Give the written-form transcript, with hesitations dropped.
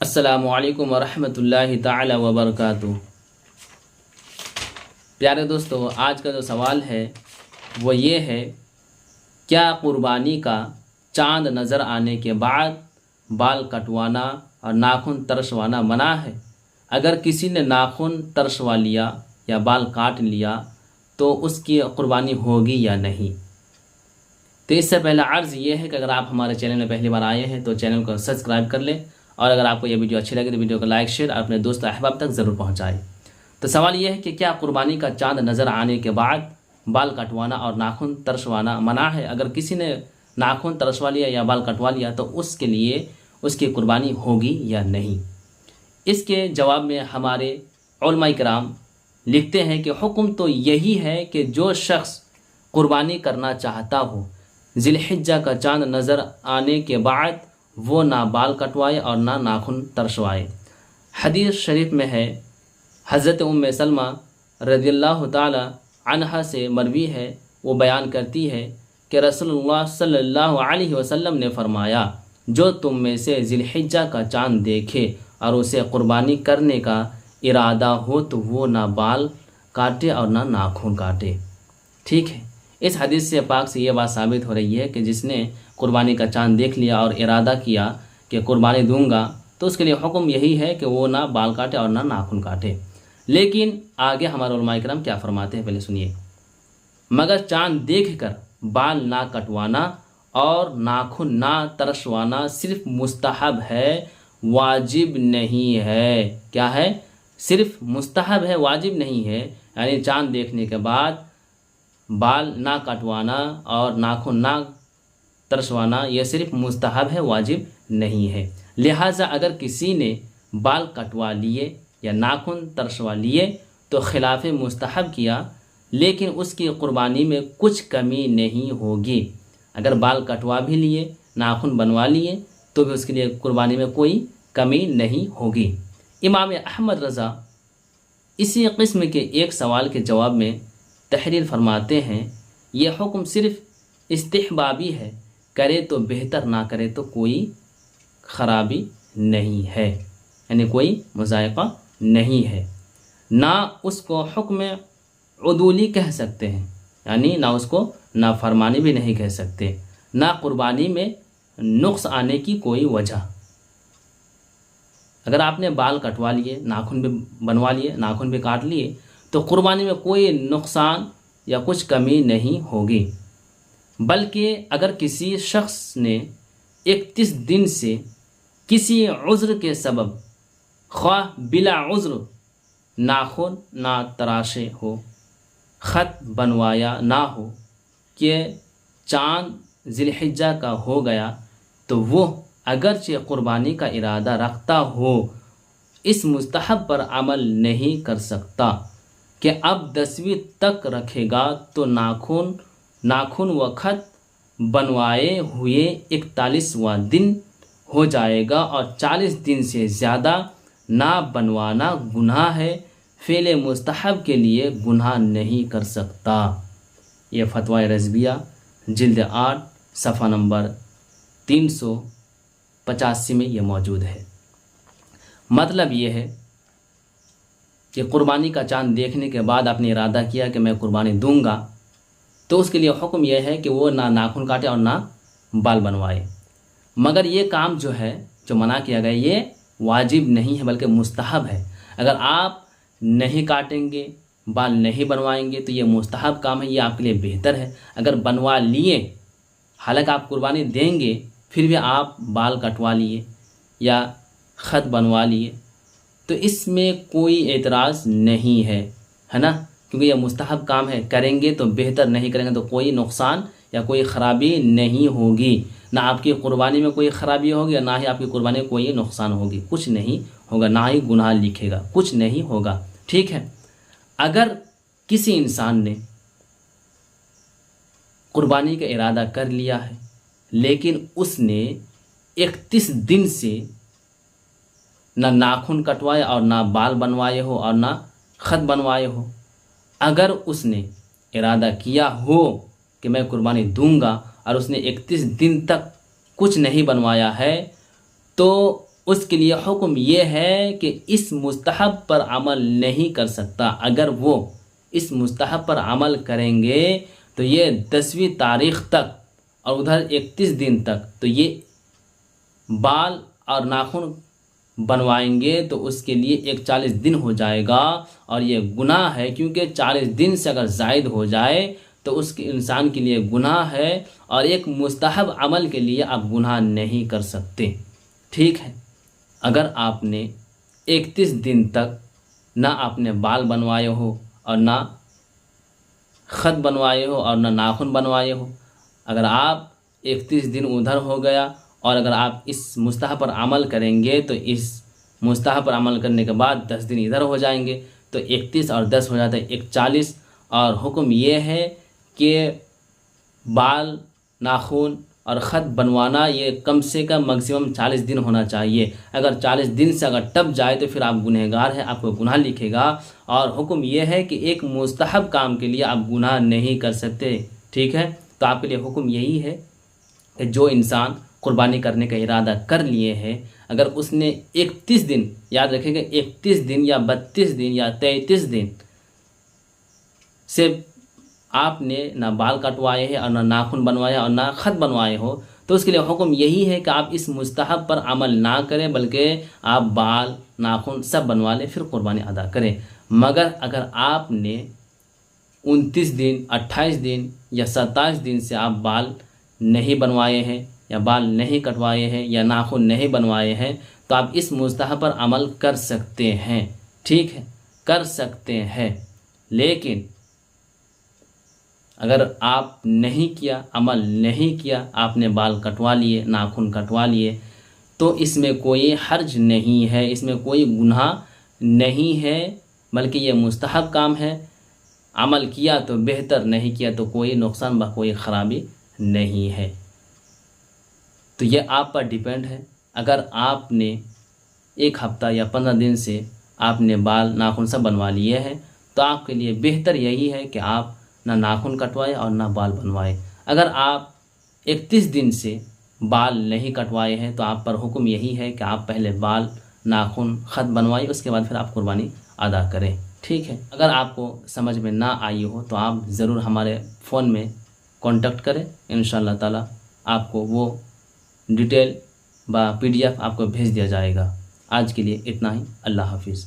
अस्सलामुअलैकुम वरहमतुल्लाहि ताला वबरकातुहू। प्यारे दोस्तों, आज का जो सवाल है वो ये है, क्या कुर्बानी का चांद नज़र आने के बाद बाल कटवाना और नाखून तरशवाना मना है? अगर किसी ने नाखून तरशवा लिया या बाल काट लिया तो उसकी कुर्बानी होगी या नहीं? तो इससे पहले अर्ज़ ये है कि अगर आप हमारे चैनल में पहली बार आए हैं तो चैनल को सब्सक्राइब कर लें, और अगर आपको यह वीडियो अच्छी लगे तो वीडियो को लाइक शेयर और अपने दोस्त अहबाब तक ज़रूर पहुंचाएं। तो सवाल यह है कि क्या कुर्बानी का चांद नज़र आने के बाद बाल कटवाना और नाखून तरशवाना मना है? अगर किसी ने नाखून तरशवा लिया या बाल कटवा लिया तो उसके लिए उसकी कुर्बानी होगी या नहीं? इसके जवाब में हमारे उलमा किराम लिखते हैं कि हुक्म तो यही है कि जो शख्स कुर्बानी करना चाहता हो, ज़िलहिज्जा का चांद नज़र आने के बाद वो ना बाल कटवाए और ना नाखून तरशवाए। हदीस शरीफ में है, हज़रत उम्मे सलमा रज़ियल्लाहु ताला अन्हा से मरवी है, वो बयान करती है कि रसूलुल्लाह सल्लल्लाहु अलैहि वसल्लम ने फरमाया, जो तुम में से ज़िलहिज्जा का चांद देखे और उसे कुर्बानी करने का इरादा हो तो वो ना बाल काटे और ना नाखून काटे। ठीक है, इस हदीस से पाक से ये बात साबित हो रही है कि जिसने कुर्बानी का चांद देख लिया और इरादा किया कि कुर्बानी दूंगा तो उसके लिए हुक्म यही है कि वो ना बाल काटे और ना नाखून काटे। लेकिन आगे हमारे उलमा किराम क्या फरमाते हैं, पहले सुनिए। मगर चांद देखकर बाल ना कटवाना और नाखून ना तरशवाना सिर्फ मुस्तहब है, वाजिब नहीं है। क्या है? सिर्फ मुस्तहब है, वाजिब नहीं है। यानी चांद देखने के बाद बाल ना कटवाना और नाखून ना तरशवाना यह सिर्फ मुस्तहब है, वाजिब नहीं है। लिहाजा अगर किसी ने बाल कटवा लिए या नाखून तरशवा लिए तो खिलाफ मुस्तहब किया, लेकिन उसकी कुर्बानी में कुछ कमी नहीं होगी। अगर बाल कटवा भी लिए, नाखून बनवा लिए तो भी उसके लिए कुर्बानी में कोई कमी नहीं होगी। इमाम अहमद रज़ा इसी किस्म के एक सवाल के जवाब में तहरीर फरमाते हैं, यह हुक्म सिर्फ इस्तिहबाबी है, करे तो बेहतर, ना करे तो कोई ख़राबी नहीं है, यानी कोई मुज़ायक़ा नहीं है। ना उसको हुक्म उदूली कह सकते हैं, यानी ना उसको नाफरमानी भी नहीं कह सकते, ना कुर्बानी में नुक्स आने की कोई वजह। अगर आपने बाल कटवा लिए, नाखून भी बनवा लिए, नाखून भी काट लिए तो कुर्बानी में कोई नुकसान या कुछ कमी नहीं होगी। बल्कि अगर किसी शख्स ने 31 दिन से किसी उज़्र के सबब, ख्वाह बिला उज़्र, नाखून ना तराशे हो, ख़त बनवाया ना हो कि चांद ज़िलहिज्जा का हो गया, तो वो अगरचे कुर्बानी का इरादा रखता हो, इस मुस्तहब पर अमल नहीं कर सकता कि अब 10वीं तक रखेगा तो नाखून व ख़त बनवाए हुए 41वां दिन हो जाएगा और 40 दिन से ज़्यादा ना बनवाना गुनाह है, फ़ेले मुस्तहब के लिए गुनाह नहीं कर सकता। ये फतवा रज़विया जिल्द 8 सफ़ा नंबर 385 में ये मौजूद है। मतलब ये है कि कुर्बानी का चांद देखने के बाद आपने इरादा किया कि मैं कुर्बानी दूंगा, तो उसके लिए हुक्म यह है कि वो ना नाखून काटे और ना बाल बनवाए। मगर ये काम जो है, जो मना किया गया, ये वाजिब नहीं है बल्कि मुस्तहब है। अगर आप नहीं काटेंगे, बाल नहीं बनवाएंगे तो ये मुस्तहब काम है, ये आपके लिए बेहतर है। अगर बनवा लिए, हालांकि आप कुर्बानी देंगे, फिर भी आप बाल कटवा लिए या ख़त बनवा लिए तो इसमें कोई एतराज़ नहीं है ना, क्योंकि यह मुस्तहब काम है। करेंगे तो बेहतर, नहीं करेंगे तो कोई नुकसान या कोई ख़राबी नहीं होगी। ना आपकी कुर्बानी में कोई ख़राबी होगी और ना ही आपकी कुर्बानी में कोई नुकसान होगी, कुछ नहीं होगा, ना ही गुनाह लिखेगा, कुछ नहीं होगा। ठीक है, अगर किसी इंसान ने कुर्बानी का इरादा कर लिया है लेकिन उसने 31 दिन से ना नाखून कटवाए और ना बाल बनवाए हो और ना ख़त बनवाए हो, अगर उसने इरादा किया हो कि मैं कुर्बानी दूंगा और उसने 31 दिन तक कुछ नहीं बनवाया है, तो उसके लिए हुक्म ये है कि इस मुस्तहब पर अमल नहीं कर सकता। अगर वो इस मुस्तहब पर अमल करेंगे तो ये 10वीं तारीख़ तक और उधर 31 दिन तक तो ये बाल और नाखून बनवाएंगे तो उसके लिए एक 40 दिन हो जाएगा और ये गुनाह है, क्योंकि 40 दिन से अगर ज़ायद हो जाए तो उसके इंसान के लिए गुनाह है और एक मुस्तहब अमल के लिए आप गुनाह नहीं कर सकते। ठीक है, अगर आपने 31 दिन तक ना आपने बाल बनवाए हो और ना ख़त बनवाए हो और ना नाखून बनवाए हो, अगर आप 31 दिन उधर हो गया और अगर आप इस मुस्तहब पर अमल करेंगे तो इस मुस्तहब पर अमल करने के बाद 10 दिन इधर हो जाएंगे तो 31 और 10 हो जाता है 41। और हुक्म ये है कि बाल, नाखून और ख़त बनवाना ये कम से कम मैक्सिमम 40 दिन होना चाहिए। अगर 40 दिन से अगर टप जाए तो फिर आप गुनहगार हैं, आपको गुनाह लिखेगा। और हुक्म ये है कि एक मुस्तहब काम के लिए आप गुनाह नहीं कर सकते। ठीक है, तो आपके लिए हुक्म यही है कि जो इंसान कुर्बानी करने का इरादा कर लिए हैं, अगर उसने 31 दिन, याद रखेंगे 31 दिन या 32 दिन या 33 दिन से आपने ना बाल कटवाए हैं और ना नाखून बनवाए और ना ख़त बनवाए हो, तो उसके लिए हुक्म यही है कि आप इस मुस्तहब पर अमल ना करें, बल्कि आप बाल, नाखून सब बनवा लें, फिर कुर्बानी अदा करें। मगर अगर आपने 29 दिन, 28 दिन या 27 दिन से आप बाल नहीं बनवाए हैं या बाल नहीं कटवाए हैं या नाखून नहीं बनवाए हैं, तो आप इस मुस्तहब पर अमल कर सकते हैं। ठीक है, कर सकते हैं। लेकिन अगर आप नहीं किया, अमल नहीं किया, आपने बाल कटवा लिए, नाखून कटवा लिए, तो इसमें कोई हर्ज नहीं है, इसमें कोई गुनाह नहीं है, बल्कि ये मुस्तहब काम है। अमल किया तो बेहतर, नहीं किया तो कोई नुकसान व कोई ख़राबी नहीं है। तो ये आप पर डिपेंड है। अगर आपने 1 हफ़्ता या 15 दिन से आपने बाल, नाखून सब बनवा लिए हैं, तो आपके लिए बेहतर यही है कि आप ना नाखून कटवाए और ना बाल बनवाए। अगर आप 31 दिन से बाल नहीं कटवाए हैं तो आप पर हुक्म यही है कि आप पहले बाल, नाखून, ख़त बनवाइए, उसके बाद फिर आप कुर्बानी अदा करें। ठीक है, अगर आपको समझ में ना आई हो तो आप ज़रूर हमारे फ़ोन में कांटेक्ट करें। इंशाअल्लाह ताला आपको वो डिटेल व PDF आपको भेज दिया जाएगा। आज के लिए इतना ही। अल्लाह हाफिज़।